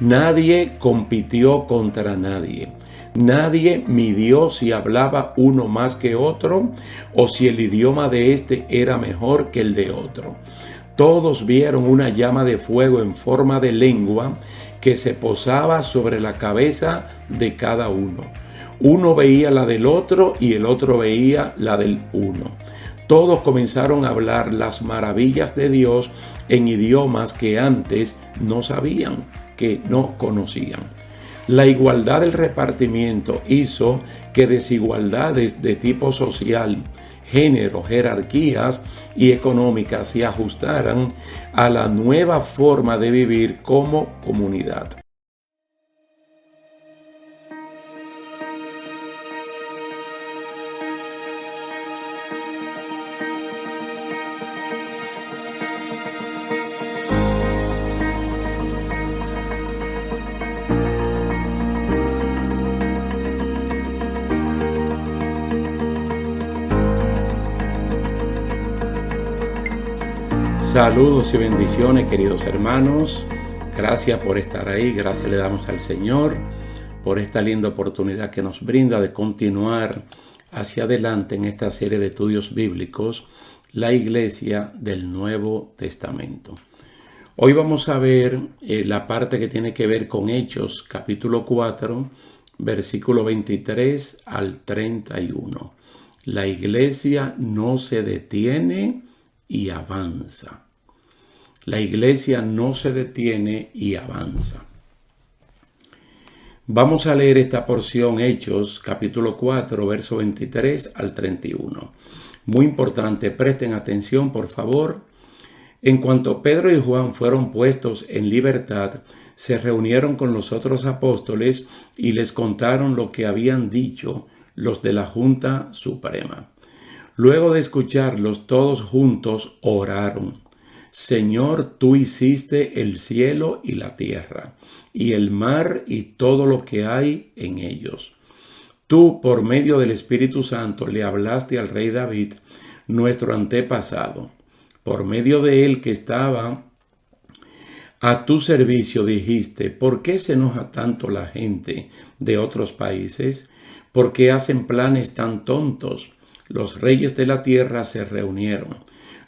Nadie compitió contra nadie. Nadie midió si hablaba uno más que otro o si el idioma de este era mejor que el de otro. Todos vieron una llama de fuego en forma de lengua que se posaba sobre la cabeza de cada uno. Uno veía la del otro y el otro veía la del uno. Todos comenzaron a hablar las maravillas de Dios en idiomas que antes no sabían, que no conocían. La igualdad del repartimiento hizo que desigualdades de tipo social, género, jerarquías y económicas se ajustaran a la nueva forma de vivir como comunidad. Saludos y bendiciones, queridos hermanos. Gracias por estar ahí. Gracias le damos al Señor por esta linda oportunidad que nos brinda de continuar hacia adelante en esta serie de estudios bíblicos, la Iglesia del Nuevo Testamento. Hoy vamos a ver la parte que tiene que ver con Hechos, capítulo 4, versículo 23 al 31. La Iglesia no se detiene y avanza. La iglesia no se detiene y avanza. Vamos a leer esta porción, Hechos, capítulo 4, verso 23 al 31. Muy importante, presten atención, por favor. En cuanto Pedro y Juan fueron puestos en libertad, se reunieron con los otros apóstoles y les contaron lo que habían dicho los de la Junta Suprema. Luego de escucharlos, todos juntos oraron. Señor, tú hiciste el cielo y la tierra, y el mar y todo lo que hay en ellos. Tú, por medio del Espíritu Santo, le hablaste al rey David, nuestro antepasado. Por medio de él que estaba a tu servicio dijiste, ¿por qué se enoja tanto la gente de otros países? ¿Por qué hacen planes tan tontos? Los reyes de la tierra se reunieron.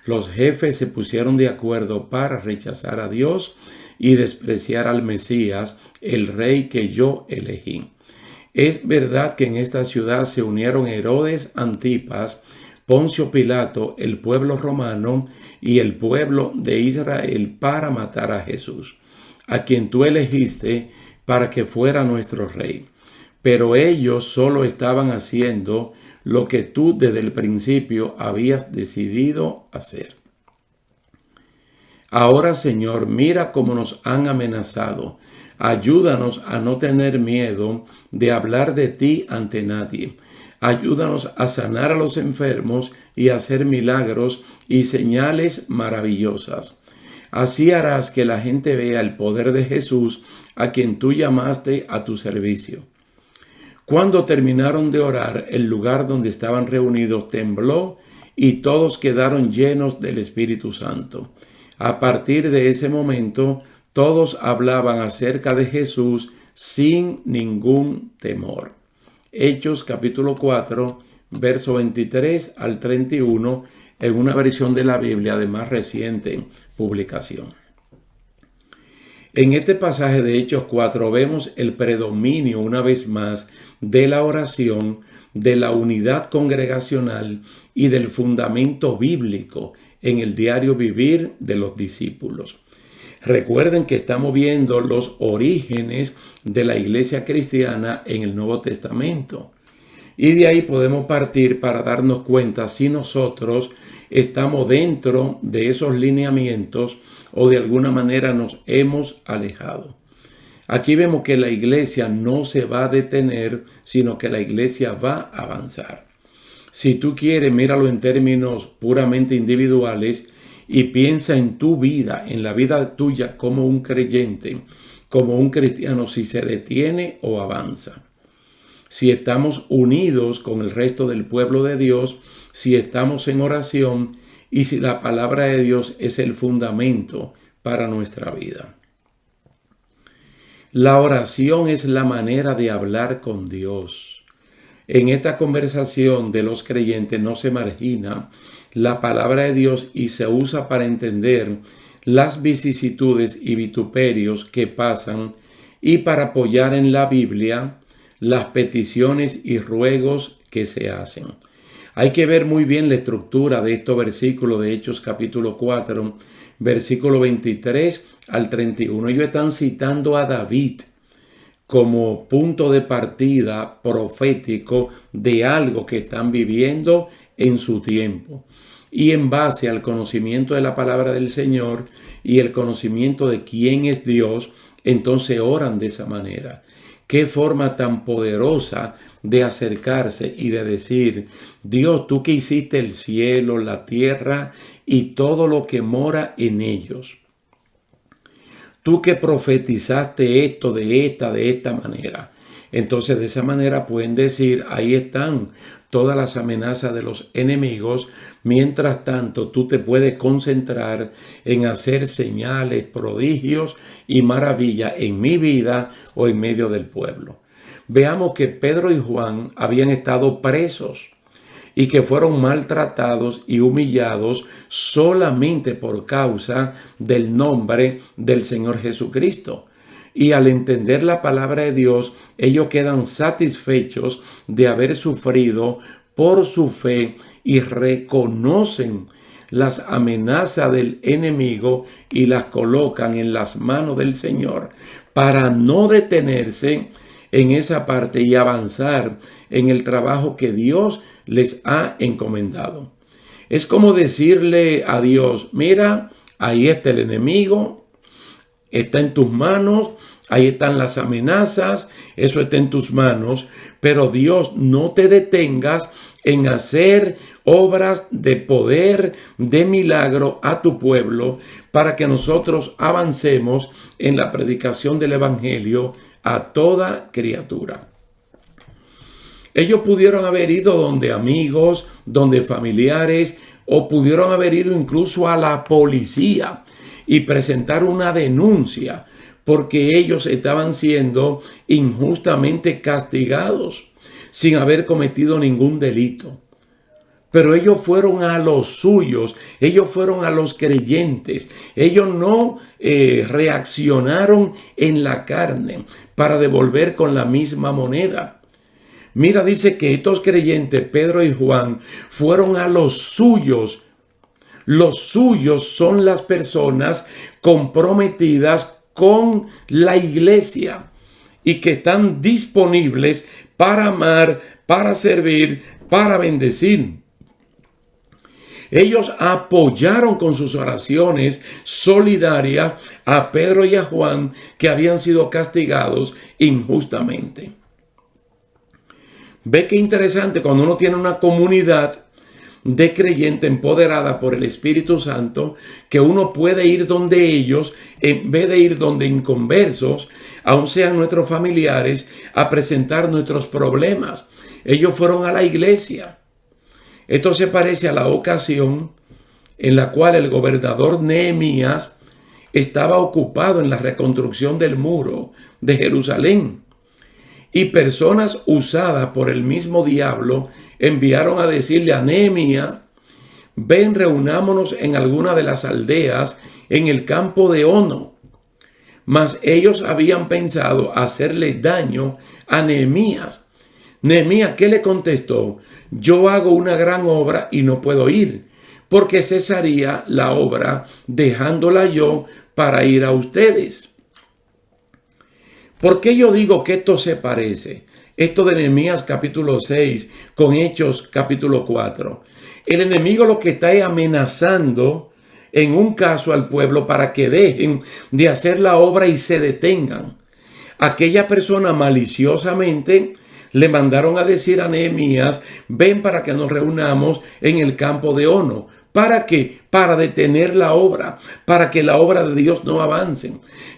Los jefes se pusieron de acuerdo para rechazar a Dios y despreciar al Mesías, el rey que yo elegí. Es verdad que en esta ciudad se unieron Herodes Antipas, Poncio Pilato, el pueblo romano y el pueblo de Israel para matar a Jesús, a quien tú elegiste para que fuera nuestro rey. Pero ellos solo estaban haciendo lo que tú desde el principio habías decidido hacer. Ahora, Señor, mira cómo nos han amenazado. Ayúdanos a no tener miedo de hablar de ti ante nadie. Ayúdanos a sanar a los enfermos y a hacer milagros y señales maravillosas. Así harás que la gente vea el poder de Jesús, a quien tú llamaste a tu servicio. Cuando terminaron de orar, el lugar donde estaban reunidos tembló y todos quedaron llenos del Espíritu Santo. A partir de ese momento, todos hablaban acerca de Jesús sin ningún temor. Hechos capítulo 4, verso 23 al 31, en una versión de la Biblia de más reciente publicación. En este pasaje de Hechos 4 vemos el predominio una vez más de la oración, de la unidad congregacional y del fundamento bíblico en el diario vivir de los discípulos. Recuerden que estamos viendo los orígenes de la iglesia cristiana en el Nuevo Testamento. Y de ahí podemos partir para darnos cuenta si nosotros estamos dentro de esos lineamientos o de alguna manera nos hemos alejado. Aquí vemos que la iglesia no se va a detener, sino que la iglesia va a avanzar. Si tú quieres, míralo en términos puramente individuales y piensa en tu vida, en la vida tuya como un creyente, como un cristiano, si se detiene o avanza. Si estamos unidos con el resto del pueblo de Dios, si estamos en oración y si la palabra de Dios es el fundamento para nuestra vida. La oración es la manera de hablar con Dios. En esta conversación de los creyentes no se margina la palabra de Dios y se usa para entender las vicisitudes y vituperios que pasan y para apoyar en la Biblia las peticiones y ruegos que se hacen. Hay que ver muy bien la estructura de estos versículos de Hechos capítulo 4, versículo 23 al 31. Ellos están citando a David como punto de partida profético de algo que están viviendo en su tiempo. Y en base al conocimiento de la palabra del Señor y el conocimiento de quién es Dios, entonces oran de esa manera. Qué forma tan poderosa de acercarse y de decir: Dios, tú que hiciste el cielo, la tierra y todo lo que mora en ellos. Tú que profetizaste esto de esta manera. Entonces de esa manera pueden decir: ahí están todas las amenazas de los enemigos. Mientras tanto, tú te puedes concentrar en hacer señales, prodigios y maravillas en mi vida o en medio del pueblo. Veamos que Pedro y Juan habían estado presos y que fueron maltratados y humillados solamente por causa del nombre del Señor Jesucristo. Y al entender la palabra de Dios, ellos quedan satisfechos de haber sufrido por su fe y reconocen las amenazas del enemigo y las colocan en las manos del Señor para no detenerse en esa parte y avanzar en el trabajo que Dios les ha encomendado. Es como decirle a Dios: mira, ahí está el enemigo, está en tus manos, ahí están las amenazas, eso está en tus manos, pero Dios, no te detengas en hacer obras de poder, de milagro a tu pueblo, para que nosotros avancemos en la predicación del evangelio a toda criatura. Ellos pudieron haber ido donde amigos, donde familiares, o pudieron haber ido incluso a la policía y presentar una denuncia, porque ellos estaban siendo injustamente castigados sin haber cometido ningún delito. Pero ellos fueron a los suyos, ellos fueron a los creyentes. Ellos no reaccionaron en la carne para devolver con la misma moneda. Mira, dice que estos creyentes, Pedro y Juan, fueron a los suyos. Los suyos son las personas comprometidas con la iglesia y que están disponibles para amar, para servir, para bendecir. Ellos apoyaron con sus oraciones solidarias a Pedro y a Juan, que habían sido castigados injustamente. Ve qué interesante cuando uno tiene una comunidad de creyente empoderada por el Espíritu Santo, que uno puede ir donde ellos, en vez de ir donde inconversos, aun sean nuestros familiares, a presentar nuestros problemas. Ellos fueron a la iglesia. Esto se parece a la ocasión en la cual el gobernador Nehemías estaba ocupado en la reconstrucción del muro de Jerusalén. Y personas usadas por el mismo diablo enviaron a decirle a Nehemías: ven, reunámonos en alguna de las aldeas en el campo de Ono. Mas ellos habían pensado hacerle daño a Nehemías. Nehemías, ¿qué le contestó? Yo hago una gran obra y no puedo ir, porque cesaría la obra dejándola yo para ir a ustedes. ¿Por qué yo digo que esto se parece? Esto de Nehemías capítulo 6 con Hechos capítulo 4. El enemigo lo que está es amenazando en un caso al pueblo para que dejen de hacer la obra y se detengan. Aquella persona maliciosamente le mandaron a decir a Nehemías: ven para que nos reunamos en el campo de Ono. ¿Para qué? Para detener la obra, para que la obra de Dios no avance.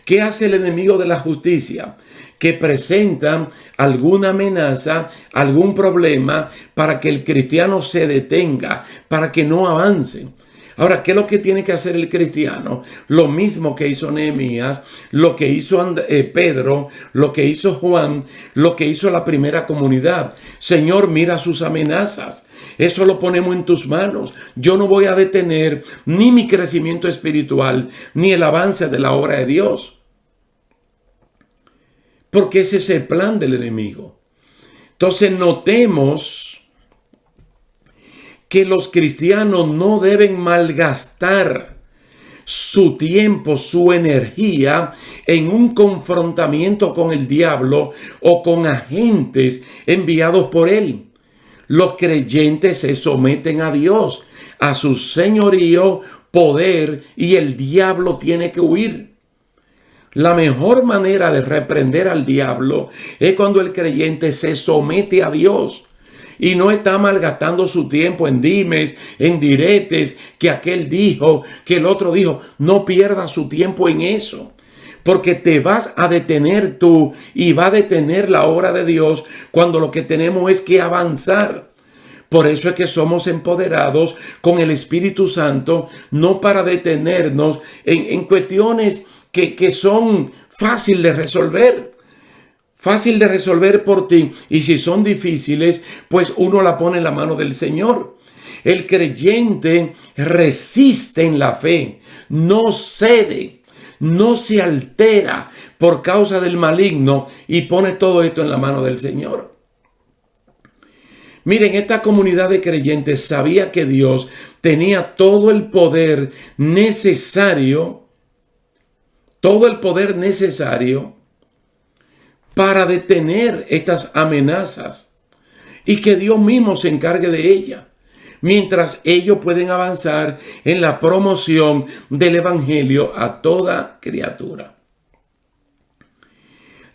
¿Qué hace el enemigo de la justicia? Que presenta alguna amenaza, algún problema para que el cristiano se detenga, para que no avance. Ahora, ¿qué es lo que tiene que hacer el cristiano? Lo mismo que hizo Nehemías, lo que hizo Pedro, lo que hizo Juan, lo que hizo la primera comunidad. Señor, mira sus amenazas. Eso lo ponemos en tus manos. Yo no voy a detener ni mi crecimiento espiritual, ni el avance de la obra de Dios. Porque ese es el plan del enemigo. Entonces notemos que los cristianos no deben malgastar su tiempo, su energía en un confrontamiento con el diablo o con agentes enviados por él. Los creyentes se someten a Dios, a su señorío, poder, y el diablo tiene que huir. La mejor manera de reprender al diablo es cuando el creyente se somete a Dios y no está malgastando su tiempo en dimes, en diretes, que aquel dijo, que el otro dijo. No pierda su tiempo en eso, porque te vas a detener tú y va a detener la obra de Dios cuando lo que tenemos es que avanzar. Por eso es que somos empoderados con el Espíritu Santo, no para detenernos en cuestiones que son fáciles de resolver. Fácil de resolver por ti. Y si son difíciles, pues uno la pone en la mano del Señor. El creyente resiste en la fe, no cede, no se altera por causa del maligno y pone todo esto en la mano del Señor. Miren, esta comunidad de creyentes sabía que Dios tenía todo el poder necesario para detener estas amenazas y que Dios mismo se encargue de ellas, mientras ellos pueden avanzar en la promoción del evangelio a toda criatura.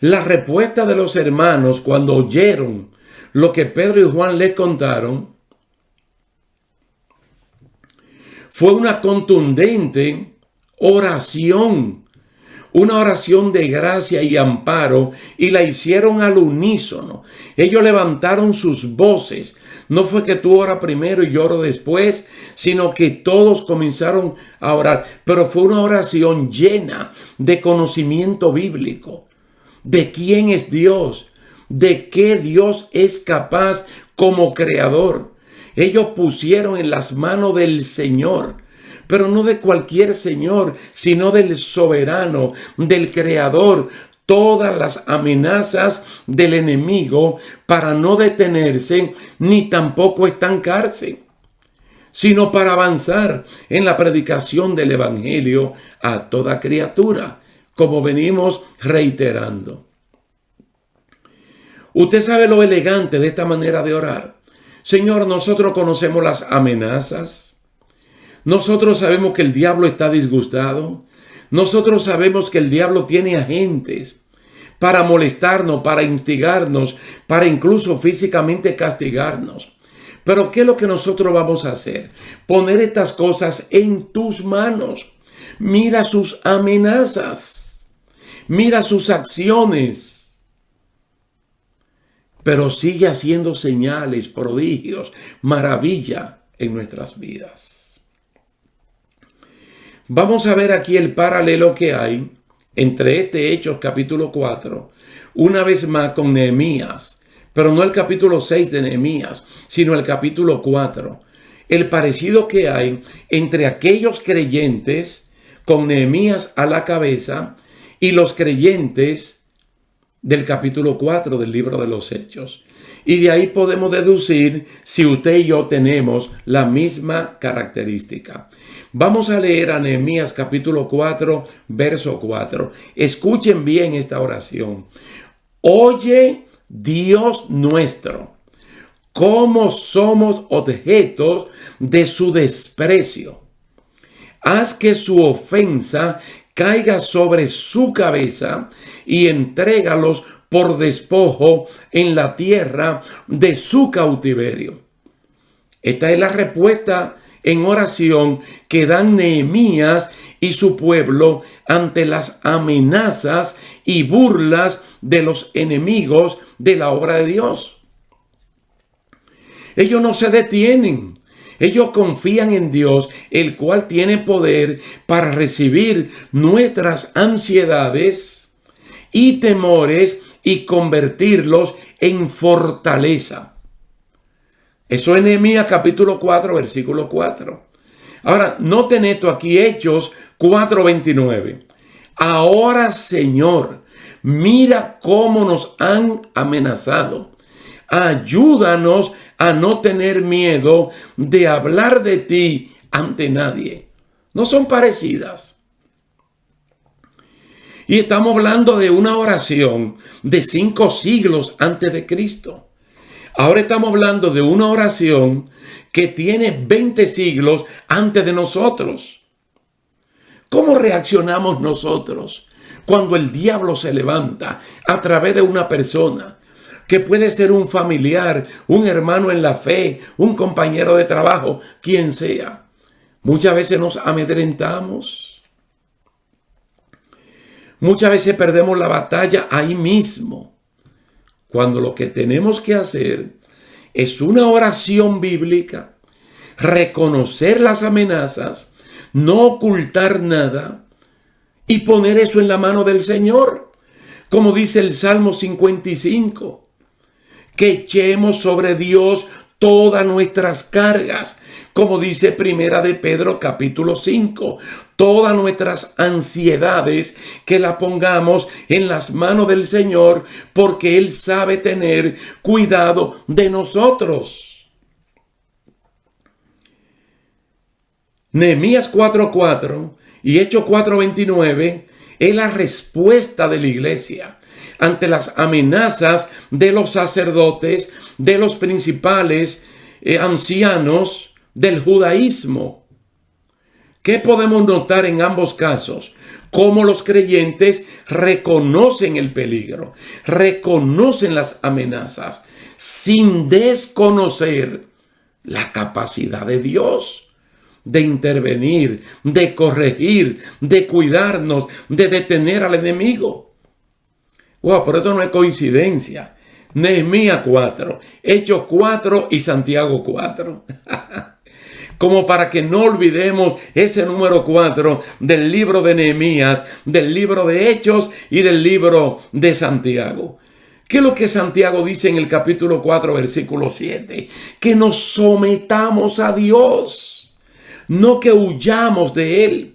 La respuesta de los hermanos cuando oyeron lo que Pedro y Juan les contaron fue una contundente oración. Una oración de gracia y amparo, y la hicieron al unísono. Ellos levantaron sus voces. No fue que tú oras primero y yo oro después, sino que todos comenzaron a orar. Pero fue una oración llena de conocimiento bíblico, de quién es Dios, de qué Dios es capaz como creador. Ellos pusieron en las manos del Señor, pero no de cualquier Señor, sino del soberano, del creador, todas las amenazas del enemigo para no detenerse ni tampoco estancarse, sino para avanzar en la predicación del evangelio a toda criatura, como venimos reiterando. Usted sabe lo elegante de esta manera de orar. Señor, nosotros conocemos las amenazas. Nosotros sabemos que el diablo está disgustado. Nosotros sabemos que el diablo tiene agentes para molestarnos, para instigarnos, para incluso físicamente castigarnos. Pero ¿qué es lo que nosotros vamos a hacer? Poner estas cosas en tus manos. Mira sus amenazas. Mira sus acciones. Pero sigue haciendo señales, prodigios, maravilla en nuestras vidas. Vamos a ver aquí el paralelo que hay entre este Hechos capítulo 4, una vez más con Nehemías, pero no el capítulo 6 de Nehemías, sino el capítulo 4. El parecido que hay entre aquellos creyentes con Nehemías a la cabeza y los creyentes del capítulo 4 del libro de los Hechos. Y de ahí podemos deducir si usted y yo tenemos la misma característica. Vamos a leer a Nehemías capítulo 4, verso 4. Escuchen bien esta oración. Oye, Dios nuestro, cómo somos objetos de su desprecio. Haz que su ofensa caiga sobre su cabeza y entrégalos por despojo en la tierra de su cautiverio. Esta es la respuesta en oración que dan Nehemías y su pueblo ante las amenazas y burlas de los enemigos de la obra de Dios. Ellos no se detienen. Ellos confían en Dios, el cual tiene poder para recibir nuestras ansiedades y temores y convertirlos en fortaleza. Eso es Nehemías capítulo 4, versículo 4. Ahora, noten esto aquí, Hechos 4:29. Ahora, Señor, mira cómo nos han amenazado. Ayúdanos a no tener miedo de hablar de ti ante nadie. No son parecidas. Y estamos hablando de una oración de 5 siglos antes de Cristo. Ahora estamos hablando de una oración que tiene 20 siglos antes de nosotros. ¿Cómo reaccionamos nosotros cuando el diablo se levanta a través de una persona? Que puede ser un familiar, un hermano en la fe, un compañero de trabajo, quien sea. Muchas veces nos amedrentamos. Muchas veces perdemos la batalla ahí mismo. Cuando lo que tenemos que hacer es una oración bíblica, reconocer las amenazas, no ocultar nada y poner eso en la mano del Señor. Como dice el Salmo 55. Que echemos sobre Dios todas nuestras cargas, como dice Primera de Pedro capítulo 5, todas nuestras ansiedades que la pongamos en las manos del Señor, porque Él sabe tener cuidado de nosotros. Nehemías 4:4 y Hechos 4:29 es la respuesta de la iglesia ante las amenazas de los sacerdotes, de los principales ancianos del judaísmo. ¿Qué podemos notar en ambos casos? Cómo los creyentes reconocen el peligro, reconocen las amenazas, sin desconocer la capacidad de Dios de intervenir, de corregir, de cuidarnos, de detener al enemigo. Wow, pero esto no es coincidencia. Nehemías 4, Hechos 4 y Santiago 4. Como para que no olvidemos ese número 4 del libro de Nehemías, del libro de Hechos y del libro de Santiago. ¿Qué es lo que Santiago dice en el capítulo 4, versículo 7? Que nos sometamos a Dios, no que huyamos de Él.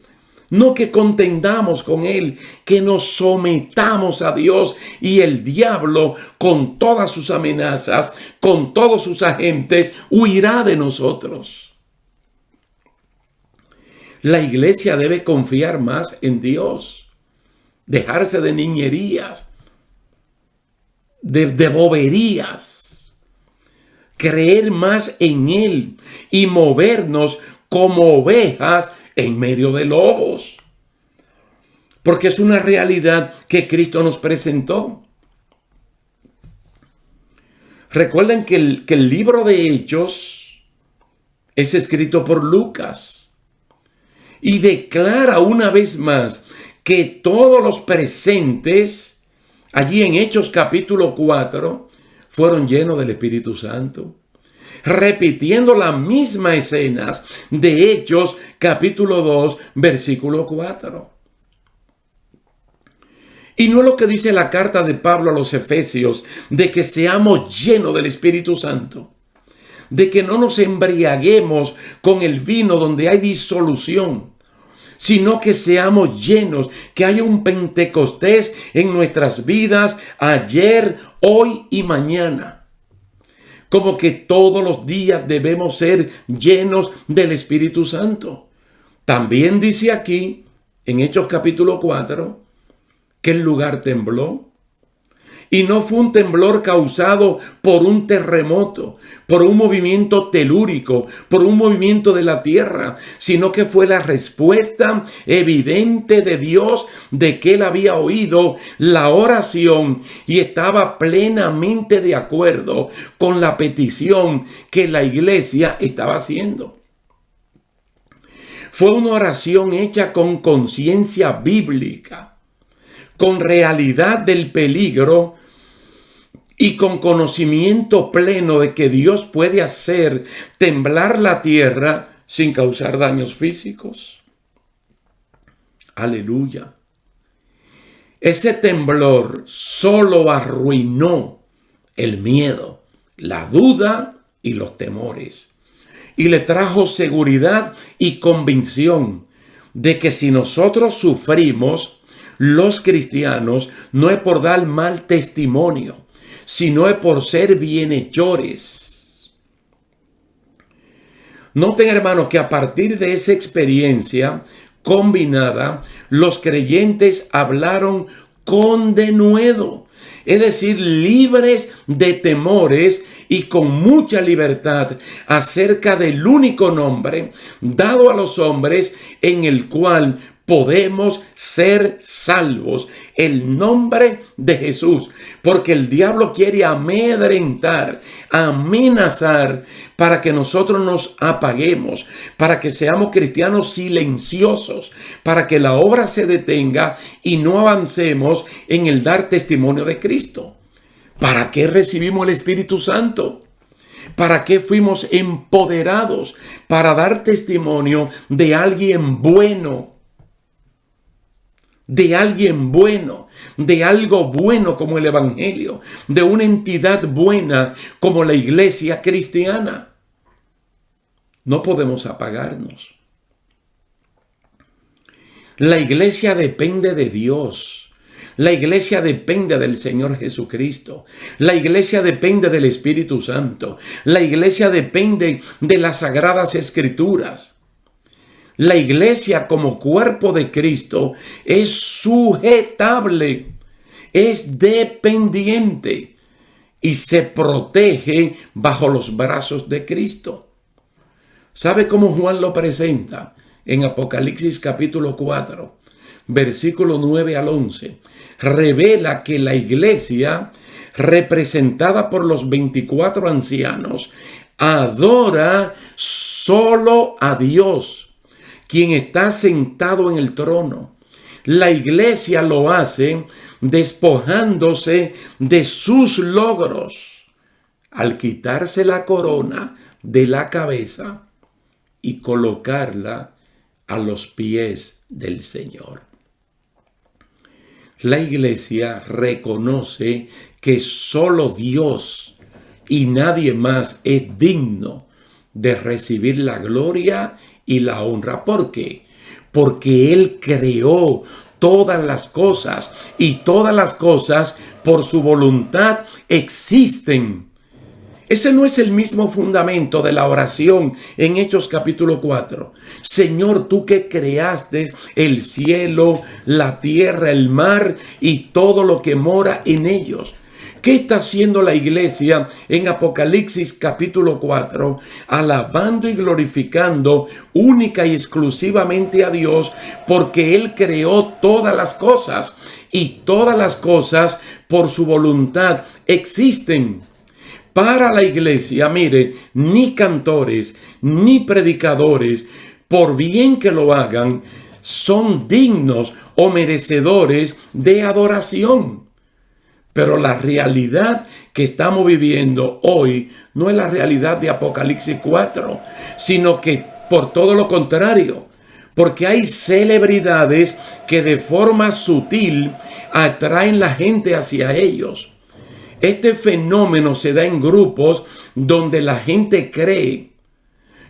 No que contendamos con Él, que nos sometamos a Dios y el diablo con todas sus amenazas, con todos sus agentes, huirá de nosotros. La iglesia debe confiar más en Dios, dejarse de niñerías, de boberías, creer más en Él y movernos como ovejas en medio de lobos, porque es una realidad que Cristo nos presentó. Recuerden que el libro de Hechos es escrito por Lucas y declara una vez más que todos los presentes allí en Hechos capítulo 4 fueron llenos del Espíritu Santo, repitiendo las mismas escenas de Hechos capítulo 2, versículo 4. Y no es lo que dice la carta de Pablo a los Efesios, de que seamos llenos del Espíritu Santo, de que no nos embriaguemos con el vino donde hay disolución, sino que seamos llenos, que haya un Pentecostés en nuestras vidas ayer, hoy y mañana. Como que todos los días debemos ser llenos del Espíritu Santo. También dice aquí, en Hechos capítulo 4, que el lugar tembló. Y no fue un temblor causado por un terremoto, por un movimiento telúrico, por un movimiento de la tierra, sino que fue la respuesta evidente de Dios de que Él había oído la oración y estaba plenamente de acuerdo con la petición que la iglesia estaba haciendo. Fue una oración hecha con conciencia bíblica, con realidad del peligro y con conocimiento pleno de que Dios puede hacer temblar la tierra sin causar daños físicos. Aleluya. Ese temblor solo arruinó el miedo, la duda y los temores. Y le trajo seguridad y convicción de que si nosotros sufrimos, los cristianos, no es por dar mal testimonio, sino es por ser bienhechores. Noten, hermanos, que a partir de esa experiencia combinada, los creyentes hablaron con denuedo, es decir, libres de temores y con mucha libertad acerca del único nombre dado a los hombres en el cual podemos ser salvos, el nombre de Jesús, porque el diablo quiere amedrentar, amenazar para que nosotros nos apaguemos, para que seamos cristianos silenciosos, para que la obra se detenga y no avancemos en el dar testimonio de Cristo. ¿Para qué recibimos el Espíritu Santo? ¿Para qué fuimos empoderados? Para dar testimonio de alguien bueno. De alguien bueno, de algo bueno como el Evangelio, de una entidad buena como la iglesia cristiana. No podemos apagarnos. La iglesia depende de Dios. La iglesia depende del Señor Jesucristo. La iglesia depende del Espíritu Santo. La iglesia depende de las Sagradas Escrituras. La iglesia como cuerpo de Cristo es sujetable, es dependiente y se protege bajo los brazos de Cristo. ¿Sabe cómo Juan lo presenta? En Apocalipsis capítulo 4, versículo 9 al 11. Revela que la iglesia, representada por los 24 ancianos, adora solo a Dios, quien está sentado en el trono. La iglesia lo hace despojándose de sus logros al quitarse la corona de la cabeza y colocarla a los pies del Señor. La iglesia reconoce que solo Dios y nadie más es digno de recibir la gloria y la honra. ¿Por qué? Porque Él creó todas las cosas y todas las cosas por su voluntad existen. Ese no es el mismo fundamento de la oración en Hechos capítulo 4. Señor, tú que creaste el cielo, la tierra, el mar y todo lo que mora en ellos. ¿Qué está haciendo la iglesia en Apocalipsis capítulo 4? Alabando y glorificando única y exclusivamente a Dios, porque Él creó todas las cosas y todas las cosas por su voluntad existen. Para la iglesia, mire, ni cantores, ni predicadores, por bien que lo hagan, son dignos o merecedores de adoración. Pero la realidad que estamos viviendo hoy no es la realidad de Apocalipsis 4, sino que por todo lo contrario, porque hay celebridades que de forma sutil atraen la gente hacia ellos. Este fenómeno se da en grupos donde la gente cree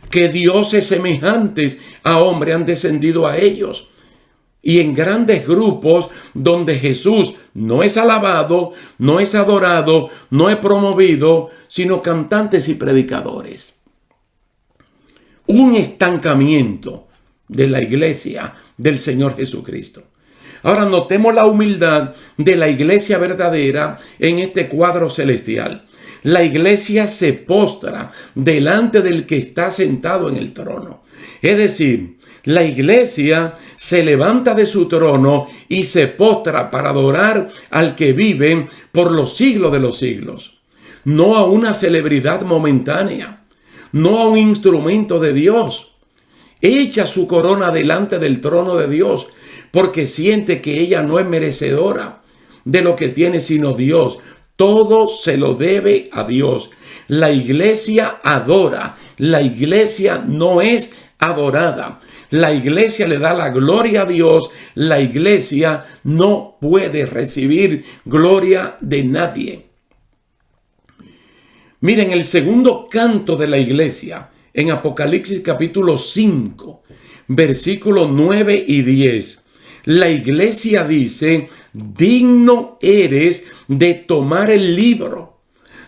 que dioses semejantes a hombres han descendido a ellos. Y en grandes grupos donde Jesús no es alabado, no es adorado, no es promovido, sino cantantes y predicadores. Un estancamiento de la iglesia del Señor Jesucristo. Ahora notemos la humildad de la iglesia verdadera en este cuadro celestial. La iglesia se postra delante del que está sentado en el trono. Es decir, la iglesia se levanta de su trono y se postra para adorar al que vive por los siglos de los siglos. No a una celebridad momentánea, no a un instrumento de Dios. Echa su corona delante del trono de Dios porque siente que ella no es merecedora de lo que tiene sino Dios. todo se lo debe a Dios. La iglesia adora, la iglesia no es adorada. La iglesia le da la gloria a Dios, la iglesia no puede recibir gloria de nadie. Miren, el segundo canto de la iglesia, en Apocalipsis capítulo 5, versículos 9 y 10. La iglesia dice: digno eres de tomar el libro,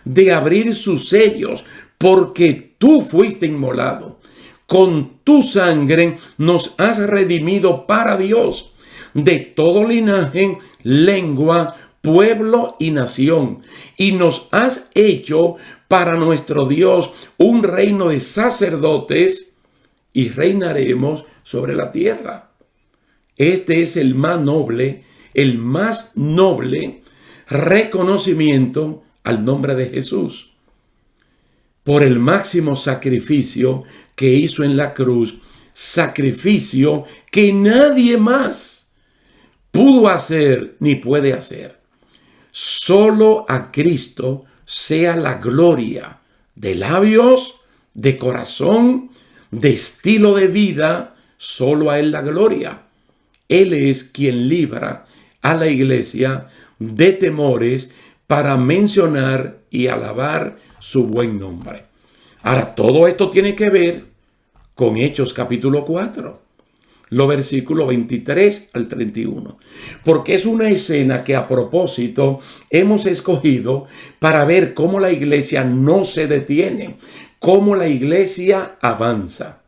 de abrir sus sellos, porque tú fuiste inmolado. Con tu sangre nos has redimido para Dios, de todo linaje, lengua, pueblo y nación, y nos has hecho para nuestro Dios un reino de sacerdotes, y reinaremos sobre la tierra. Este es el más noble reconocimiento al nombre de Jesús, por el máximo sacrificio que hizo en la cruz, sacrificio que nadie más pudo hacer ni puede hacer. Solo a Cristo sea la gloria de labios, de corazón, de estilo de vida, solo a Él la gloria. Él es quien libra a la iglesia de temores para mencionar y alabar su buen nombre. Ahora, todo esto tiene que ver con Hechos capítulo 4, los versículos 23 al 31, porque es una escena que a propósito hemos escogido para ver cómo la iglesia no se detiene, cómo la iglesia avanza.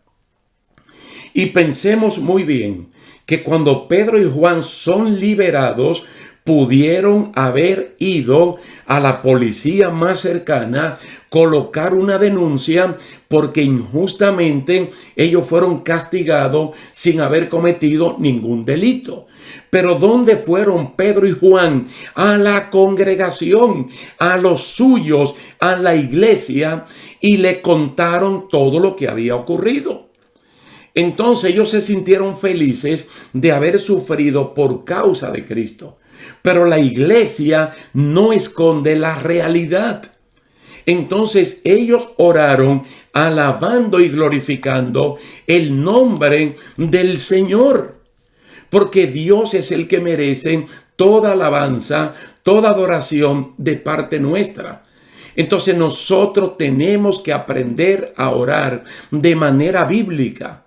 Y pensemos muy bien que cuando Pedro y Juan son liberados, pudieron haber ido a la policía más cercana, colocar una denuncia porque injustamente ellos fueron castigados sin haber cometido ningún delito. Pero ¿dónde fueron Pedro y Juan? A la congregación, a los suyos, a la iglesia, y le contaron todo lo que había ocurrido. Entonces ellos se sintieron felices de haber sufrido por causa de Cristo. Pero la iglesia no esconde la realidad. Entonces ellos oraron alabando y glorificando el nombre del Señor, porque Dios es el que merece toda alabanza, toda adoración de parte nuestra. Entonces nosotros tenemos que aprender a orar de manera bíblica,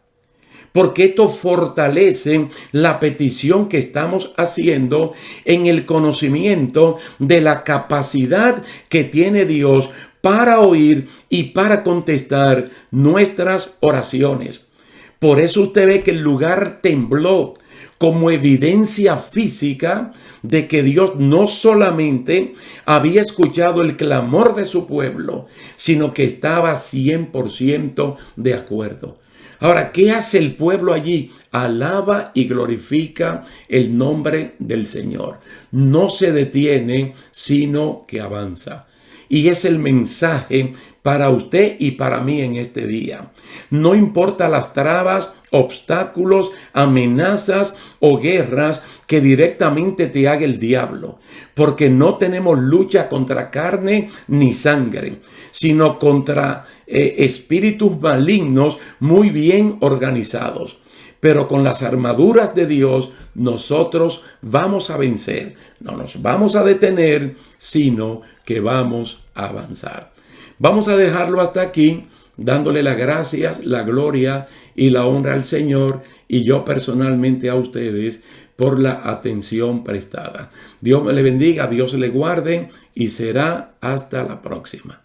porque esto fortalece la petición que estamos haciendo en el conocimiento de la capacidad que tiene Dios para oír y para contestar nuestras oraciones. Por eso usted ve que el lugar tembló como evidencia física de que Dios no solamente había escuchado el clamor de su pueblo, sino que estaba 100% de acuerdo. Ahora, ¿qué hace el pueblo allí? Alaba y glorifica el nombre del Señor. No se detiene, sino que avanza. Y es el mensaje para usted y para mí en este día. No importa las trabas, obstáculos, amenazas o guerras que directamente te haga el diablo, porque no tenemos lucha contra carne ni sangre, sino contra espíritus malignos muy bien organizados. Pero con las armaduras de Dios nosotros vamos a vencer. No nos vamos a detener, sino que vamos a avanzar. Vamos a dejarlo hasta aquí, dándole las gracias, la gloria y la honra al Señor, y yo personalmente a ustedes por la atención prestada. Dios me le bendiga, Dios le guarde, y será hasta la próxima.